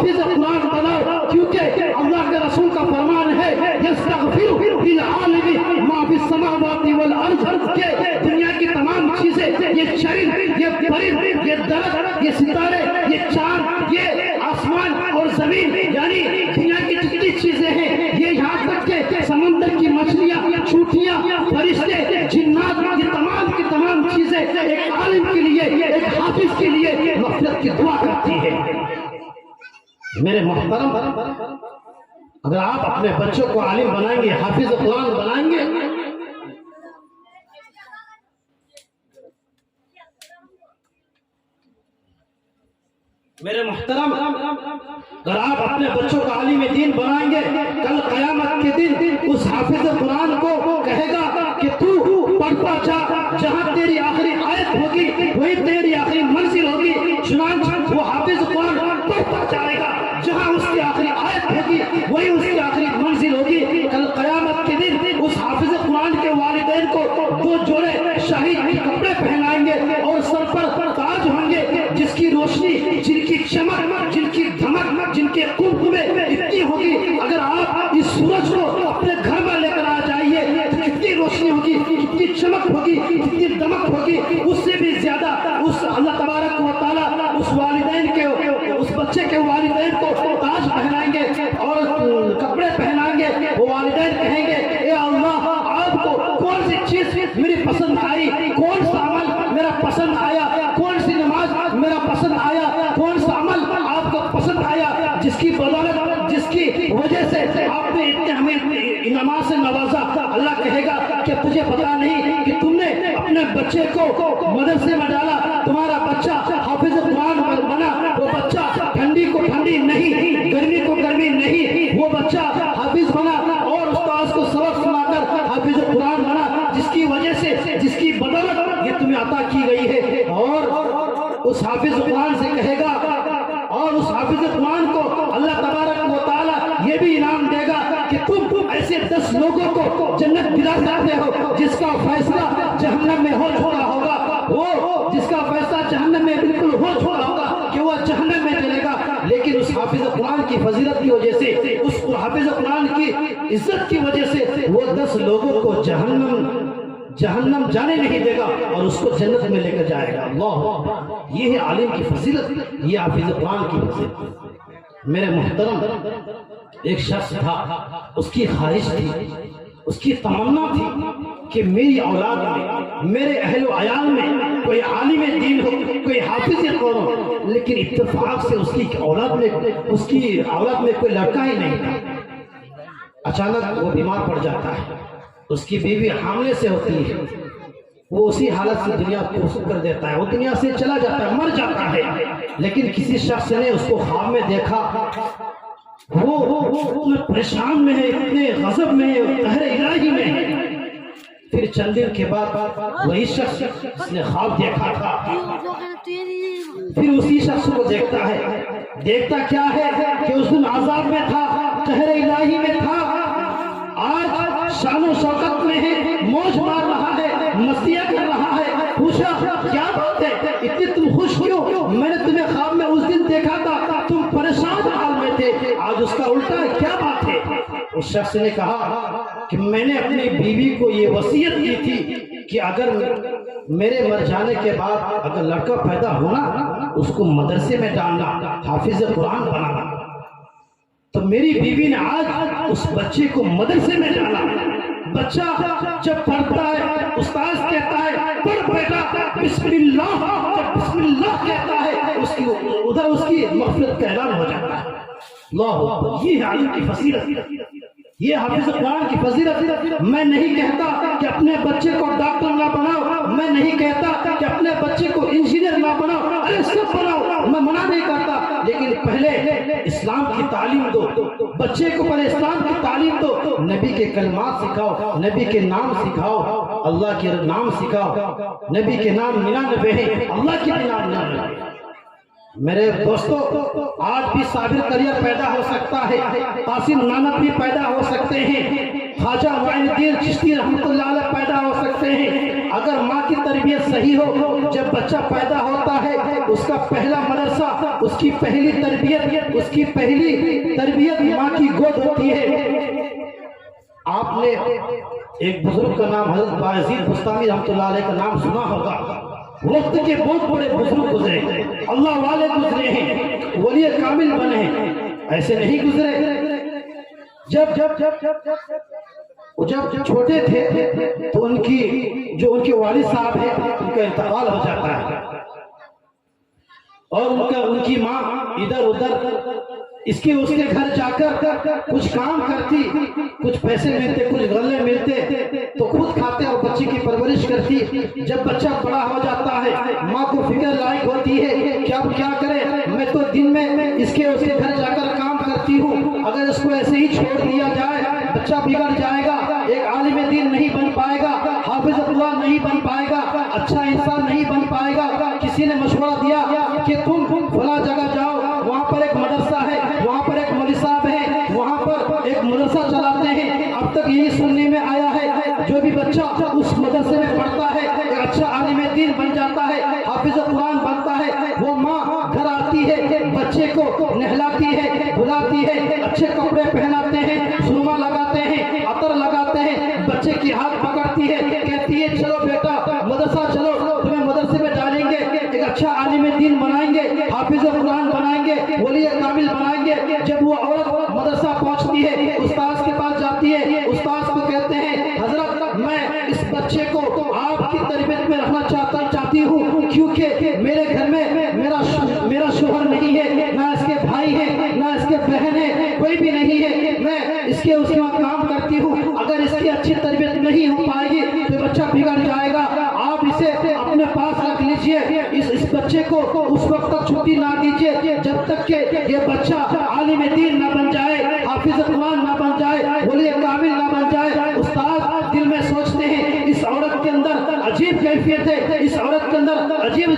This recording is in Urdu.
حافظ قرآن بناؤ، کیونکہ اللہ کے رسول کا فرمان ہے یستغفر للعالم ما فی السماوات والارض، کہ دنیا کی تمام چیزیں، یہ چرند، یہ پرند، یہ درخت، یہ ستارے، یہ چاند، یہ آسمان اور زمین، یعنی دنیا کی جتنی چیزیں ہیں، یہ یہاں تک کہ سمندر کی مچھلیاں، چوٹیاں، فرشتے، جنات، یہ تمام کی تمام چیزیں ایک عالم کے لیے، ایک حافظ کے لیے مغفرت کی دعا کرتی ہے۔ میرے محترم، اگر آپ اپنے بچوں کو عالم بنائیں گے، حافظ قرآن بنائیں گے، میرے محترم، اگر آپ اپنے بچوں کو عالم دین بنائیں گے، کل قیامت کے دن اس حافظ قرآن کو کہے گا کہ تو پڑھتا جا، جہاں تیری آخری آیت ہوگی وہی تیری آخری منزل ہوگی۔ چنانچہ وہ حافظ قرآن پڑھتا جائے گا، جہاں اس کی آخری آیت ہوگی وہی اس کی آخری منزل ہوگی۔ کل قیامت کے دن اس حافظ قرآن کے والدین کو دو جوڑے شاہی کپڑے پہنائیں گے اور سر پر تاج ہوں گے، جس کی روشنی، جن کی چمک، جن کی دھمک، جن کے قرب میں اتنی ہوگی، اگر آپ اس سورج کو اپنے گھر میں لے کر آ جائیے، کتنی روشنی ہوگی، کتنی چمک ہوگی، کتنی دمک ہوگی، اس سے بھی زیادہ اس اللہ تبارک و تعالیٰ اس والدین کے، اس بچے کے والدین کو تاج پہنائیں گے اور کپڑے پہنائیں گے۔ وہ والدین کہیں گے اے اللہ، آپ کو کون سی چیز میری پسند آئی، کون سا عمل میرا پسند آیا، کون سی نماز میرا پسند آیا، کون سا عمل آپ کو پسند آیا، جس کی بدولت، جس کی وجہ سے آپ نے اتنے ہمیں انعامات سے نوازا۔ اللہ کہے گا کہ تجھے پتا نہیں کہ تم نے اپنے بچے کو مدرسے میں ڈالا، تمہارا بچہ حافظ قرآن بنا، وہ بچہ ٹھنڈی کو ٹھنڈی نہیں، گرمی کو گرمی نہیں، وہ بچہ حافظ بنا اور استاذ کو سبق سنا کر حافظ قرآن بنا، جس کی وجہ سے، جس کی بدولت یہ تمہیں عطا کی گئی ہے۔ اور اس حافظ قرآن سے کہے گا، اور اس حافظ قرآن کو اللہ تبارک و تعالیٰ یہ بھی انعام دے گا کہ تم ایسے 10 لوگوں کو جنت دلا سکتے ہو جس کا فیصلہ جہنم میں ہو چکا ہوگا، وہ جس کا فیصلہ جہنم میں بالکل ہو چکا ہوگا کہ وہ جہنم میں چلے گا، لیکن اس حافظ قرآن کی فضیلت کی وجہ سے، اس حافظ قرآن کی عزت کی وجہ سے وہ 10 لوگوں کو جہنم جانے نہیں دے گا اور اس کو جنت میں لے کر جائے گا۔ اللہ، یہ ہے عالم کی فضیلت، یہ حافظ قرآن کی فضیلت۔ میرے محترم، ایک شخص تھا، اس کی خواہش تھی، اس کی تمنا تھی کہ میری اولاد میں، میرے اہل و عیال میں کوئی عالم دین ہو، کوئی حافظ قرآن ہو، لیکن اتفاق سے اس کی اولاد میں کوئی لڑکا ہی نہیں تھا۔ اچانک وہ بیمار پڑ جاتا ہے، اس کی بیوی حاملے سے ہوتی ہے، وہ اسی حالت سے دنیا کو رخصت کر دیتا ہے، وہ دنیا سے چلا جاتا ہے، مر جاتا ہے۔ لیکن کسی شخص نے اس کو خواب میں دیکھا، وہ پریشان میں ہے، اتنے غضب میں ہے، قہر الہی میں ہے۔ پھر چند دن کے بعد وہی شخص جس نے خواب دیکھا تھا پھر اسی شخص کو دیکھتا ہے، دیکھتا کیا ہے کہ اس دن عذاب میں تھا، قہر الہی میں تھا، آج شان و شوکت میں ہے، موج مار رہا ہے، مستیاں کر رہا ہے۔ پوچھا کیا بات ہے، اتنی تم خوش کیوں؟ میں نے تمہیں خواب میں اس دن دیکھا تھا، تم پریشان حال میں تھے، آج اس کا الٹا ہے، کیا بات ہے؟ اس شخص نے کہا کہ میں نے اپنی بیوی کو یہ وصیت کی تھی کہ اگر میرے مر جانے کے بعد اگر لڑکا پیدا ہونا، اس کو مدرسے میں ڈالنا، حافظ قرآن بنانا۔ تو میری بیوی نے آج اس بچے کو مدرسے میں ڈالا۔ بچہ جب پڑھتا ہے، استاذ کہتا ہے پڑھ بیٹا بسم اللہ، جب بسم اللہ کہتا ہے ادھر اس کی مغفرت کا اعلان ہو جاتا ہے۔ اللہ اکبر، یہ ہے عالم کی فضیلت، یہ حافظ قرآن کی فضیلت۔ میں نہیں کہتا کہ اپنے بچے کو ڈاکٹر نہ بناؤ، میں نہیں کہتا کہ اپنے بچے کو انجینئر نہ بناؤ، ارے سب بناؤ، میں منع نہیں کرتا، لیکن پہلے اسلام کی تعلیم دو، بچے کو پہلے اسلام کی تعلیم دو، نبی کے کلمات سکھاؤ، نبی کے نام سکھاؤ، اللہ کے نام سکھاؤ، نبی کے نام 99 ہیں، اللہ کے نام 99۔ میرے دوستو، آج بھی صابر کریئر پیدا ہو سکتا ہے، قاسم نامت بھی پیدا ہو سکتے ہیں، خواجہ معین الدین چشتی رحمۃ اللہ علیہ پیدا ہو سکتے ہیں، اگر ماں کی تربیت صحیح ہو۔ جب بچہ پیدا ہوتا ہے اس کا پہلا مدرسہ، اس کی پہلی تربیت ماں کی گود ہوتی ہے۔ آپ نے ایک بزرگ کا نام حضرت بایزید بستامی رحمۃ اللہ علیہ کا نام سنا ہوگا۔ وقت کے بہت بڑے بزرگ گزرے، اللہ والے گزرے ہیں، ولی کامل بنے ہیں، ایسے نہیں گزرے۔ جب چھوٹے تھے تو ان کے والد صاحب ہیں ان کا انتقال ہو جاتا ہے، اور ان کی ماں ادھر ادھر اس کے گھر جا کر کچھ کام کرتی، کچھ پیسے ملتے، کچھ غلے ملتے تو خود کھاتے اور بچے کی پرورش کرتی۔ جب بچہ بڑا ہو جاتا ہے ماں کو فکر لائق ہوتی ہے کہ اب کیا کرے، میں تو دن میں اس کے گھر جا کر کام کرتی ہوں، اگر اس کو ایسے ہی چھوڑ دیا جائے بچہ بگڑ جائے گا، ایک عالم دین نہیں بن پائے گا، حافظ اللہ نہیں بن پائے گا، اچھا انسان نہیں بن پائے گا۔ کسی نے مشورہ دیا کہ تم فلاں جگہ جاؤ، وہاں پر ایک مدرسہ ہے، وہاں پر ایک مولوی صاحب ہے، وہاں پر ایک مدرسہ چلاتے ہیں۔ اب تک یہی سننے میں آیا ہے جو بھی بچہ اس مدرسے میں پڑھتا ہے ایک اچھا عالم دین بن جاتا ہے، حافظ قرآن بنتا ہے۔ وہ ماں گھر آتی ہے، بچے کو نہلاتی ہے، دھلاتی ہے، اچھے کپڑے پہناتے ہیں، سرما لگاتے ہیں، عطر لگاتے ہیں، بچے کی ہاتھ پکڑتی ہے، کہتی ہے چلو بیٹا مدرسہ چلو، تمہیں مدرسے میں ڈالیں گے، ایک اچھا عالم دین بنائیں گے، حافظ قرآن بنائیں گے، ولی کامل بنائیں گے۔ جب وہ عورت مدرسہ پہنچتی ہے، استاذ کے پاس جاتی ہے، استاذ کو کہتے ہیں حضرت میں اس بچے کو آپ کی تربیت میں رکھنا چاہتی ہوں، کیونکہ میرے گھر میں میرا شوہر نہیں ہے، نہ اس کے بھائی ہیں، نہ اس کے بہن ہے، کوئی بھی نہیں ہے، میں اس کے وہاں کام کرتی ہوں، اگر اس کی اچھی تربیت نہیں ہو پائے گی تو بچہ بگڑ جائے گا، آپ اسے اپنے پاس رکھ لیجئے، اس بچے کو اس وقت تک چھٹی نہ دیجئے جب تک کہ یہ بچہ عالم دین نہ بن جائے، حافظ قرآن نہ بن جائے، ولی کامل نہ بن جائے۔ استاد دل میں سوچتے ہیں اس عورت کے اندر عجیب کیفیت ہے، اس عورت کے اندر عجیب